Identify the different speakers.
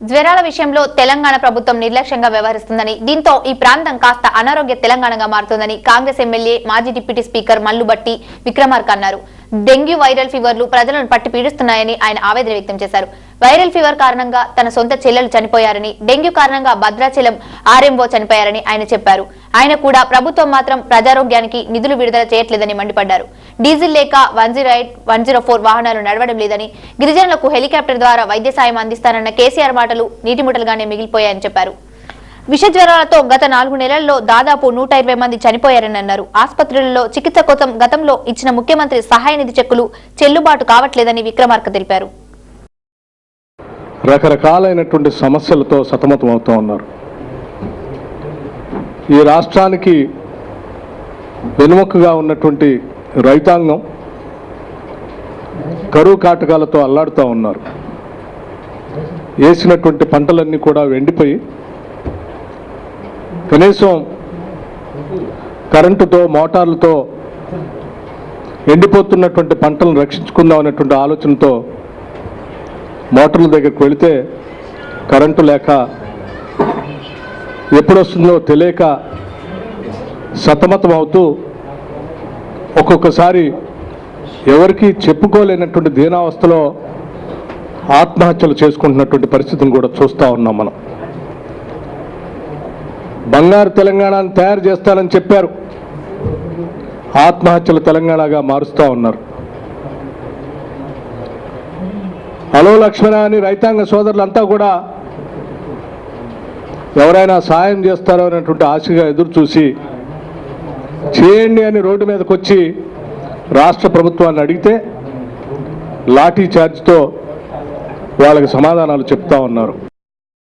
Speaker 1: జ్వరాల విషయంలో తెలంగాణ ప్రభుత్వం నిర్లక్ష్యంగా వ్యవహరిస్తుందని దీంతో ఈ ప్రాంతం కాస్త అనారోగ్య తెలంగాణగా మారుతుందని కాంగ్రెస్ ఎమ్మెల్యే మాజీ డిప్యూటీ స్పీకర్ మల్లుబట్టి విక్రమార్క అన్నారు. డెంగ్యూ వైరల్ ఫీవర్లు ప్రజలను పట్టి పీడిస్తున్నాయని ఆయన ఆవేదన వ్యక్తం చేశారు. వైరల్ ఫీవర్ కారణంగా తన సొంత చెల్లెలు చనిపోయారని, డెంగ్యూ కారణంగా భద్రాచలం ఆర్ఎంఓ చనిపోయారని ఆయన చెప్పారు. ఆయన కూడా ప్రభుత్వం మాత్రం ప్రజారోగ్యానికి నిధులు విడుదల చేయట్లేదని మండిపడ్డారు. డీజిల్ లేక 108, 104 వాహనాలు నడవడం లేదని, గిరిజనులకు హెలికాప్టర్ ద్వారా వైద్య సాయం అందిస్తానన్న కేసీఆర్ మాటలు నీటిముటలుగానే మిగిలిపోయాయని చెప్పారు. విష జ్వరాలతో గత 4 నెలల్లో దాదాపు 120 మంది చనిపోయారని అన్నారు. ఆసుపత్రులలో చికిత్స కోసం గతంలో ఇచ్చిన ముఖ్యమంత్రి సహాయ నిధి చెక్కులు చెల్లుబాటు కావట్లేదని విక్రమార్క తెలిపారు.
Speaker 2: రకరకాలైనటువంటి సమస్యలతో సతమతం అవుతూ ఉన్నారు. ఈ రాష్ట్రానికి వెనుముకగా ఉన్నటువంటి రైతాంగం కరువు కాటకాలతో అల్లాడుతూ ఉన్నారు. వేసినటువంటి పంటలన్నీ కూడా ఎండిపోయి కనీసం కరెంటుతో మోటార్లతో ఎండిపోతున్నటువంటి పంటలను రక్షించుకుందాం అనేటువంటి ఆలోచనతో మోటార్ల దగ్గరికి వెళితే కరెంటు లేక ఎప్పుడొస్తుందో తెలియక సతమతం అవుతూ ఒక్కొక్కసారి ఎవరికి చెప్పుకోలేనటువంటి దీనావస్థలో ఆత్మహత్యలు చేసుకుంటున్నటువంటి పరిస్థితిని కూడా చూస్తూ ఉన్నాం. మనం బంగారు తెలంగాణను తయారు చేస్తానని చెప్పారు, ఆత్మహత్యల తెలంగాణగా మారుస్తూ ఉన్నారు. హలో లక్ష్మణ అని రైతాంగ సోదరులంతా కూడా ఎవరైనా సాయం చేస్తారో అనేటువంటి ఆశగా ఎదురు చూసి చేయండి అని రోడ్డు మీదకి వచ్చి రాష్ట్ర ప్రభుత్వాన్ని అడిగితే లాఠీ చార్జ్తో వాళ్ళకి సమాధానాలు చెప్తా ఉన్నారు.